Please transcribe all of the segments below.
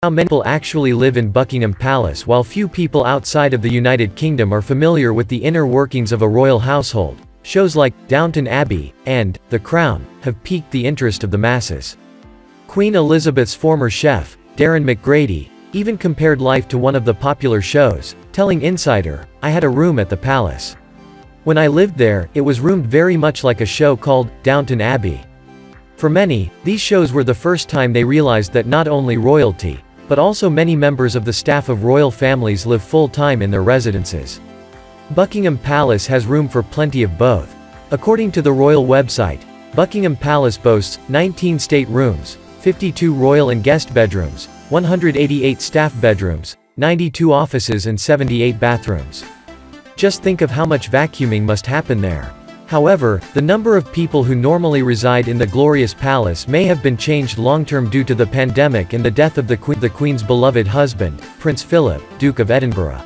how many people actually live in Buckingham Palace. While few people outside of the United Kingdom are familiar with the inner workings of a royal household, shows like Downton Abbey and The Crown have piqued the interest of the masses. Queen Elizabeth's former chef, Darren McGrady, even compared life to one of the popular shows, telling Insider, "I had a room at the palace. When I lived there, it was roomed very much like a show called Downton Abbey." For many, these shows were the first time they realized that not only royalty, but also many members of the staff of royal families live full-time in their residences. Buckingham Palace has room for plenty of both. According to the royal website, Buckingham Palace boasts 19 state rooms, 52 royal and guest bedrooms, 188 staff bedrooms, 92 offices and 78 bathrooms. Just think of how much vacuuming must happen there. However, the number of people who normally reside in the glorious palace may have been changed long-term due to the pandemic and the death of the Queen's beloved husband, Prince Philip, Duke of Edinburgh.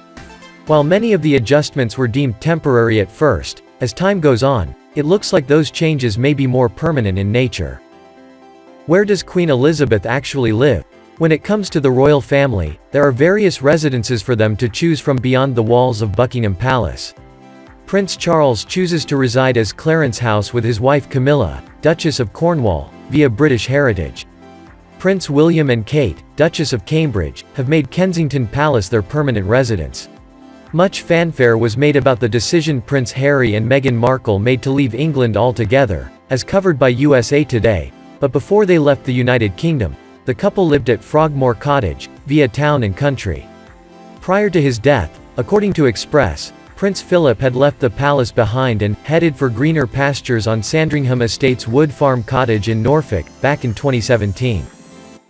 While many of the adjustments were deemed temporary at first, as time goes on, it looks like those changes may be more permanent in nature. Where does Queen Elizabeth actually live? When it comes to the royal family, there are various residences for them to choose from beyond the walls of Buckingham Palace. Prince Charles chooses to reside as Clarence House with his wife Camilla, Duchess of Cornwall, via British heritage. Prince William and Kate, Duchess of Cambridge, have made Kensington Palace their permanent residence. Much fanfare was made about the decision Prince Harry and Meghan Markle made to leave England altogether, as covered by USA Today, but before they left the United Kingdom, the couple lived at Frogmore Cottage, via Town and Country. Prior to his death, according to Express, Prince Philip had left the palace behind and headed for greener pastures on Sandringham Estates Wood Farm Cottage in Norfolk, back in 2017.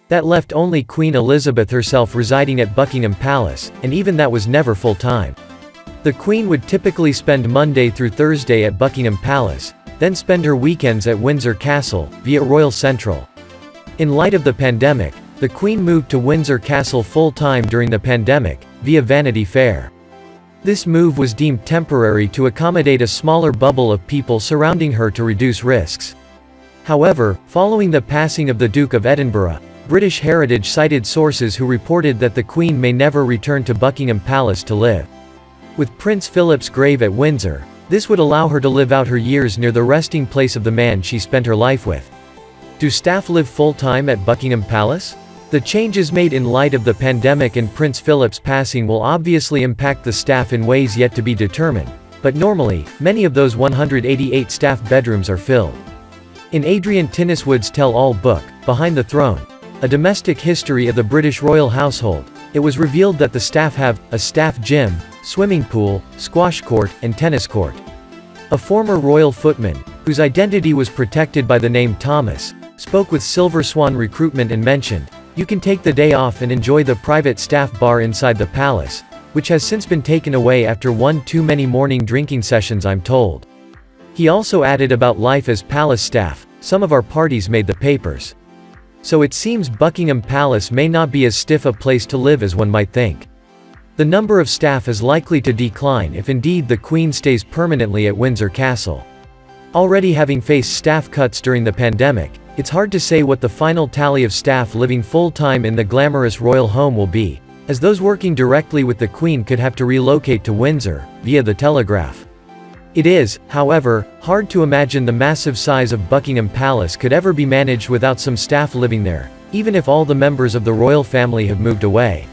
That left only Queen Elizabeth herself residing at Buckingham Palace, and even that was never full-time. The Queen would typically spend Monday through Thursday at Buckingham Palace, then spend her weekends at Windsor Castle, via Royal Central. In light of the pandemic, the Queen moved to Windsor Castle full-time during the pandemic, via Vanity Fair. This move was deemed temporary to accommodate a smaller bubble of people surrounding her to reduce risks. However, following the passing of the Duke of Edinburgh, British Heritage cited sources who reported that the Queen may never return to Buckingham Palace to live. With Prince Philip's grave at Windsor, this would allow her to live out her years near the resting place of the man she spent her life with. Do staff live full-time at Buckingham Palace? The changes made in light of the pandemic and Prince Philip's passing will obviously impact the staff in ways yet to be determined, but normally, many of those 188 staff bedrooms are filled. In Adrian Tinniswood's tell-all book, Behind the Throne, A Domestic History of the British Royal Household, it was revealed that the staff have a staff gym, swimming pool, squash court, and tennis court. A former royal footman, whose identity was protected by the name Thomas, spoke with Silver Swan Recruitment and mentioned, "You can take the day off and enjoy the private staff bar inside the palace, which has since been taken away after one too many morning drinking sessions, I'm told." He also added about life as palace staff, "Some of our parties made the papers." So it seems Buckingham Palace may not be as stiff a place to live as one might think. The number of staff is likely to decline if indeed the Queen stays permanently at Windsor Castle. Already having faced staff cuts during the pandemic, it's hard to say what the final tally of staff living full-time in the glamorous royal home will be, as those working directly with the Queen could have to relocate to Windsor, via the Telegraph. It is, however, hard to imagine the massive size of Buckingham Palace could ever be managed without some staff living there, even if all the members of the royal family have moved away.